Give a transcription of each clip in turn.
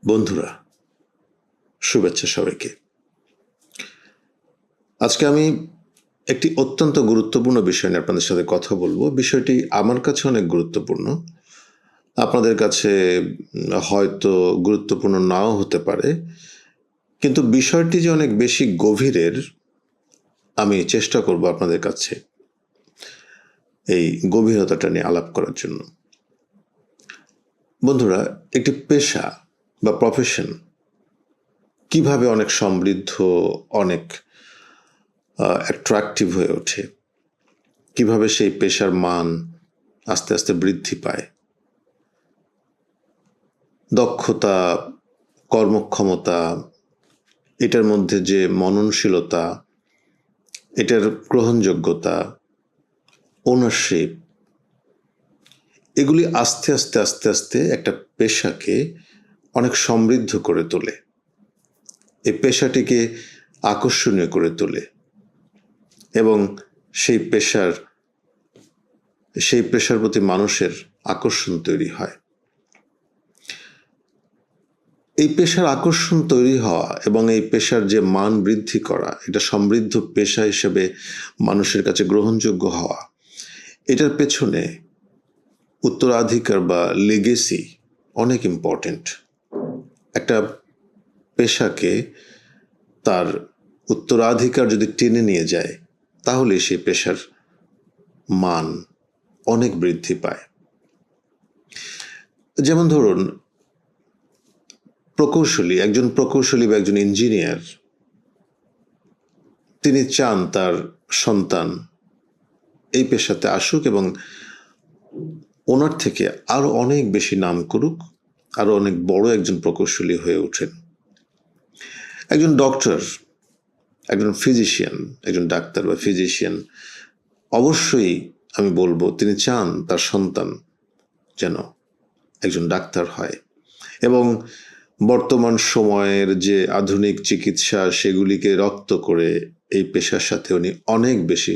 বন্ধুরা, শুভেচ্ছা সবাইকে। আজকে আমি একটি অত্যন্ত গুরুত্বপূর্ণ বিষয় নিয়ে আপনাদের সাথে কথা বলবো। বিষয়টি আমার কাছে অনেক গুরুত্বপূর্ণ, আপনাদের কাছে হয়তো গুরুত্বপূর্ণ নাও হতে পারে, কিন্তু বিষয়টি যে অনেক বেশি গভীরের আমি চেষ্টা করব আপনাদের কাছে এই গভীরতাটা নিয়ে আলাপ করার জন্য। বন্ধুরা, একটি পেশা বা প্রফেশন কিভাবে অনেক সমৃদ্ধ, অনেক অ্যাট্রাকটিভ হয়ে ওঠে, কিভাবে সেই পেশার মান আস্তে আস্তে বৃদ্ধি পায়, দক্ষতা, কর্মক্ষমতা, এটার মধ্যে যে মননশীলতা, এটার গ্রহণযোগ্যতা, ওনারশিপ, এগুলি আস্তে আস্তে আস্তে আস্তে একটা পেশাকে অনেক সমৃদ্ধ করে তোলে, এই পেশাটিকে আকর্ষণীয় করে তোলে এবং সেই পেশার প্রতি মানুষের আকর্ষণ তৈরি হয়। এই পেশার আকর্ষণ তৈরি হওয়া এবং এই পেশার যে মান বৃদ্ধি করা, এটা সমৃদ্ধ পেশা হিসেবে মানুষের কাছে গ্রহণযোগ্য হওয়া, এটার পেছনে উত্তরাধিকার বা লেগেসি অনেক ইম্পর্টেন্ট। একটা পেশাকে তার উত্তরাধিকার যদি টেনে নিয়ে যায়, তাহলে সেই পেশার মান অনেক বৃদ্ধি পায়। যেমন ধরুন, একজন প্রকৌশলী বা একজন ইঞ্জিনিয়ার, তিনি চান তার সন্তান এই পেশাতে আসুক এবং ওনার থেকে আরো অনেক বেশি নাম করুক, আরো অনেক বড় একজন প্রকৌশলী হয়ে ওঠেন। একজন ডক্টর, একজন ফিজিশিয়ান, একজন ডাক্তার বা ফিজিশিয়ান, অবশ্যই আমি বলবো তিনি চান তার সন্তান যেন একজন ডাক্তার হয় এবং বর্তমান সময়ের যে আধুনিক চিকিৎসা, সেগুলিকে রপ্ত করে এই পেশার সাথে উনি অনেক বেশি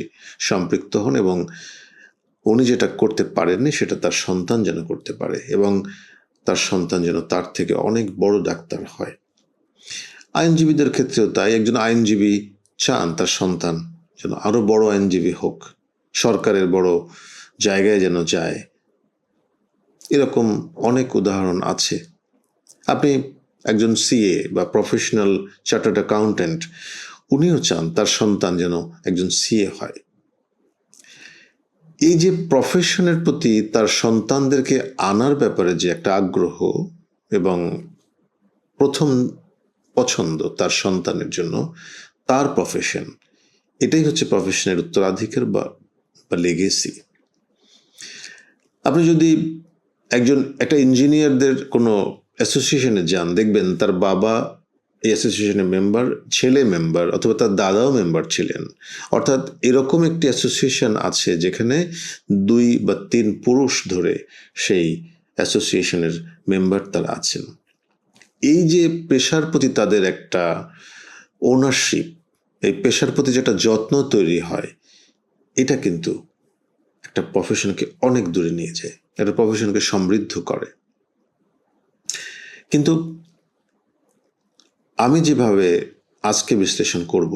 সম্পৃক্ত হন এবং উনি যেটা করতে পারেননি সেটা তার সন্তান যেন করতে পারে এবং তার সন্তান যেন তার থেকে অনেক বড় ডাক্তার হয়। আইনজীবীদের ক্ষেত্রেও তাই, একজন আইনজীবী চান তার সন্তান যেন আরো বড় আইনজীবী হোক, সরকারের বড় জায়গায় যেন যায়। এরকম অনেক উদাহরণ আছে। আপনি একজন সিএ বা প্রফেশনাল চার্টার্ড অ্যাকাউন্টেন্ট, উনিও চান তার সন্তান যেন একজন সিএ হয়। এই যে প্রফেশনের প্রতি তার সন্তানদেরকে আনার ব্যাপারে যে একটা আগ্রহ এবং প্রথম পছন্দ তার সন্তানের জন্য তার প্রফেশন, এটাই হচ্ছে প্রফেশনের উত্তরাধিকার বা লেগেসি। আপনি যদি একটা ইঞ্জিনিয়ারদের কোনো অ্যাসোসিয়েশনে যান, দেখবেন তার বাবা এই অ্যাসোসিয়েশনের মেম্বার, ছেলে মেম্বার, অথবা তার দাদাও মেম্বার ছিলেন। অর্থাৎ এরকম একটি অ্যাসোসিয়েশন আছে যেখানে 2 বা 3 পুরুষ ধরে সেই অ্যাসোসিয়েশনের মেম্বার তারা আছেন। এই যে পেশার প্রতি তাদের একটা ওনারশিপ, এই পেশার প্রতি যেটা যত্ন তৈরি হয়, এটা কিন্তু একটা প্রফেশনকে অনেক দূরে নিয়ে যায়, একটা প্রফেশনকে সমৃদ্ধ করে। কিন্তু আমি যেভাবে আজকে বিশ্লেষণ করব,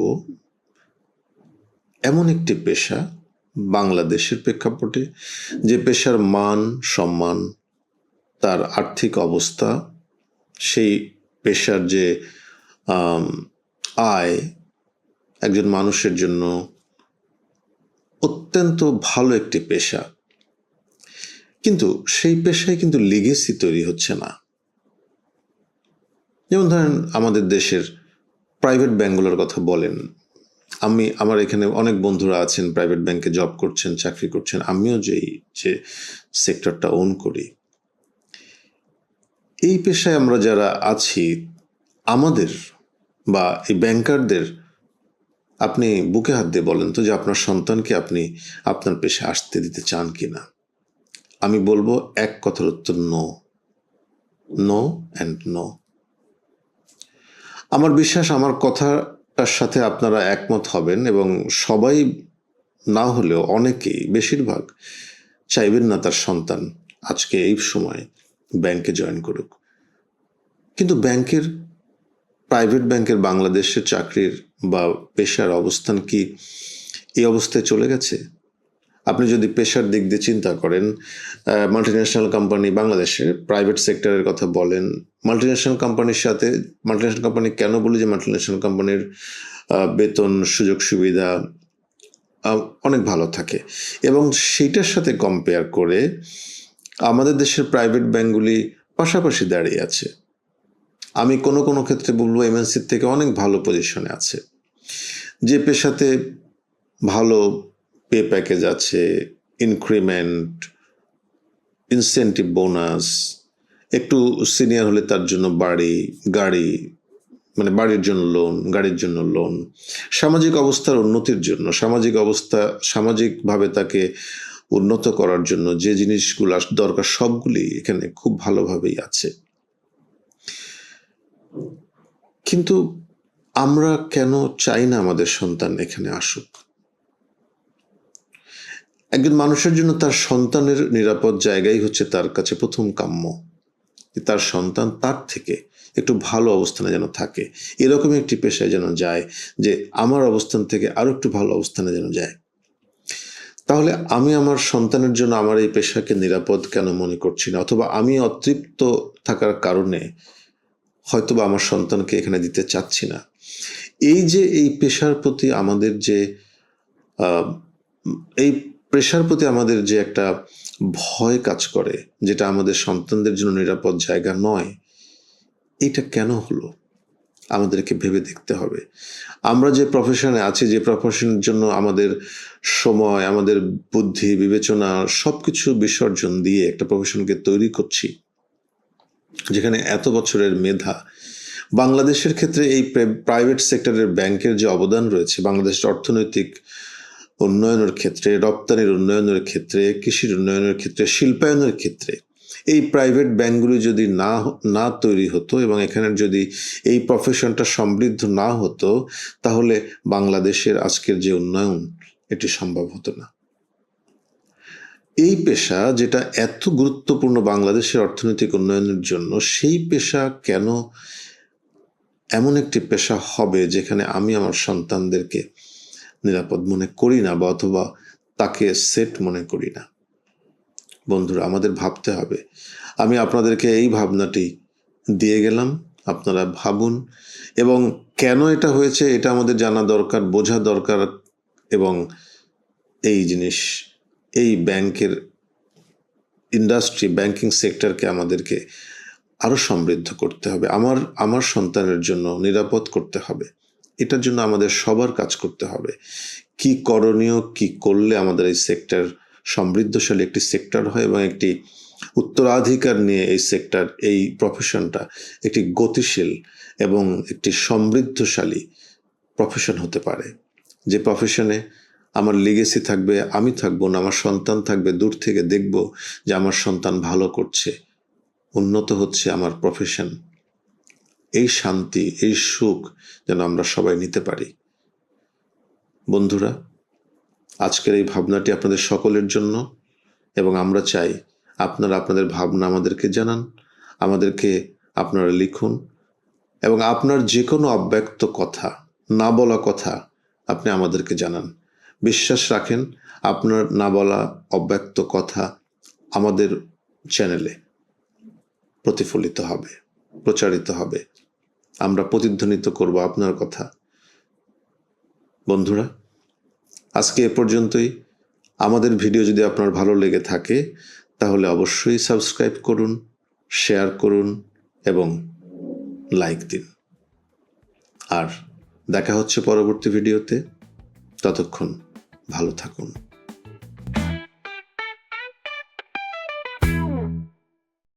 এমন একটি পেশা বাংলাদেশের প্রেক্ষাপটে, যে পেশার মান সম্মান, তার আর্থিক অবস্থা, সেই পেশার যে আয় একজন মানুষের জন্য অত্যন্ত ভালো একটি পেশা, কিন্তু সেই পেশায় কিন্তু লিগেসি তৈরি হচ্ছে না। যেমন ধরেন, আমাদের দেশের প্রাইভেট ব্যাংকগুলোর কথা বলেন। আমার এখানে অনেক বন্ধুরা আছেন প্রাইভেট ব্যাংকে জব করছেন, চাকরি করছেন, আমিও যে সেক্টরটা ওন করি। এই পেশায় আমরা যারা আছি, আমাদের বা এই ব্যাংকারদের আপনি বুকে হাত দিয়ে বলেন তো যে আপনার সন্তানকে আপনি আপনার পেশায় আসতে দিতে চান কিনা? আমি বলবো এক কথার উত্তর নো, নো অ্যান্ড নো। আমার বিশ্বাস আমার কথাটার সাথে আপনারা একমত হবেন এবং সবাই না হলেও অনেকেই, বেশিরভাগ চাইবেন না তার সন্তান আজকে এই সময় ব্যাংকে জয়েন করুক। কিন্তু প্রাইভেট ব্যাংকের বাংলাদেশের চাকরির বা পেশার অবস্থান কি এই অবস্থায় চলে গেছে? আপনি যদি পেশার দিক দিয়ে চিন্তা করেন, মাল্টিন্যাশনাল কোম্পানি বাংলাদেশের প্রাইভেট সেক্টরের কথা বলেন, মাল্টিন্যাশনাল কোম্পানি কেন বলি যে মাল্টিন্যাশনাল কোম্পানির বেতন, সুযোগ সুবিধা অনেক ভালো থাকে, এবং সেইটার সাথে কম্পেয়ার করে আমাদের দেশের প্রাইভেট ব্যাংকগুলি পাশাপাশি দাঁড়িয়ে আছে। আমি কোনো ক্ষেত্রে বলবো এমএনসির থেকে অনেক ভালো পজিশনে আছে। যে পেশাতে ভালো পে প্যাকেজ আছে, ইনক্রিমেন্ট, ইনসেন্টিভ বোনাস, একটু সিনিয়র হলে তার জন্য গাড়ি, মানে বাড়ির জন্য লোন, গাড়ির জন্য লোন, সামাজিক অবস্থার উন্নতির জন্য, সামাজিকভাবে তাকে উন্নত করার জন্য যে জিনিসগুলো দরকার সবগুলি এখানে খুব ভালোভাবেই আছে। কিন্তু আমরা কেন চাই না আমাদের সন্তান এখানে আসুক? একজন মানুষের জন্য তার সন্তানের নিরাপদ জায়গাই হচ্ছে তার কাছে প্রথম কাম্য। তার সন্তান তার থেকে একটু ভালো অবস্থানে যেন থাকে, এরকম একটি পেশায় যেন যায়, যে আমার অবস্থান থেকে আরো একটু ভালো অবস্থানে যেন যায়। তাহলে আমি আমার সন্তানের জন্য আমার এই পেশাকে নিরাপদ কেন মনে করছি না, অথবা আমি অতৃপ্ত থাকার কারণে হয়তোবা আমার সন্তানকে এখানে দিতে চাচ্ছি না। এই পেশার প্রতি আমাদের যে একটা ভয় কাজ করে, যেটা আমাদের সন্তানদের জন্য নিরাপদ জায়গা নয়, এটা কেন হলো আমাদেরকে ভেবে দেখতে হবে। আমরা যে প্রফেশনে আছি, যে প্রফেশনের জন্য আমাদের সময়, আমাদের বুদ্ধি, বিবেচনা সবকিছু বিসর্জন দিয়ে একটা প্রফেশনকে তৈরি করছি, যেখানে এত বছরের মেধা, বাংলাদেশের ক্ষেত্রে এই প্রাইভেট সেক্টরের ব্যাংকের যে অবদান রয়েছে বাংলাদেশের অর্থনৈতিক উন্নয়নের ক্ষেত্রে, রপ্তানির উন্নয়নের ক্ষেত্রে, কৃষির উন্নয়নের ক্ষেত্রে, শিল্পায়নের ক্ষেত্রে, এই প্রাইভেট ব্যাংকগুলি যদি না তৈরি হতো এবং এখানে যদি এই প্রফেশনটা সমৃদ্ধ না হতো, তাহলে বাংলাদেশের আজকের যে উন্নয়ন এটি সম্ভব হতো না। এই পেশা যেটা এত গুরুত্বপূর্ণ বাংলাদেশের অর্থনৈতিক উন্নয়নের জন্য, সেই পেশা কেন এমন একটি পেশা হবে যেখানে আমি আমার সন্তানদেরকে নিরাপদ মনে করি না, বা অথবা তাকে সেট মনে করি না? বন্ধুরা, আমাদের ভাবতে হবে। আমি আপনাদেরকে এই ভাবনাটি দিয়ে গেলাম, আপনারা ভাবুন, এবং কেন এটা হয়েছে এটা আমাদের জানা দরকার, বোঝা দরকার, এবং এই ব্যাংকের ইন্ডাস্ট্রি, ব্যাংকিং সেক্টরকে আমাদেরকে আরো সমৃদ্ধ করতে হবে, আমার সন্তানের জন্য নিরাপদ করতে হবে। এটার জন্য আমাদের সবার কাজ করতে হবে। কি করণীয়, কি করলে আমাদের এই সেক্টর সমৃদ্ধশালী একটি সেক্টর হয়, এবং একটি উত্তরাধিকার নিয়ে এই প্রফেশনটা একটি গতিশীল এবং একটি সমৃদ্ধশালী প্রফেশন হতে পারে, যে প্রফেশনে আমার লিগেসি থাকবে, আমি থাকবো না, আমার সন্তান থাকবে, দূর থেকে দেখব যে আমার সন্তান ভালো করছে, উন্নত হচ্ছে আমার প্রফেশন। এই শান্তি, এই সুখ যেন আমরা সবাই নিতে পারি। বন্ধুরা, আজকের এই ভাবনাটি আপনাদের সকলের জন্য, এবং আমরা চাই আপনারা আপনাদের ভাবনা আমাদেরকে জানান, আমাদেরকে আপনারা লিখুন, এবং আপনার যে কোনো অব্যক্ত কথা, না বলা কথা আপনি আমাদেরকে জানান। বিশ্বাস রাখেন, আপনার না বলা অব্যক্ত কথা আমাদের চ্যানেলে প্রতিফলিত হবে, প্রচারিত হবে, আমরা প্রতিধ্বনিত করব আপনার কথা। বন্ধুরা, আজকে এ পর্যন্তই। আমাদের ভিডিও যদি আপনার ভালো লেগে থাকে তাহলে অবশ্যই সাবস্ক্রাইব করুন, শেয়ার করুন এবং লাইক দিন। আর দেখা হচ্ছে পরবর্তী ভিডিওতে। ততক্ষণ ভালো থাকুন।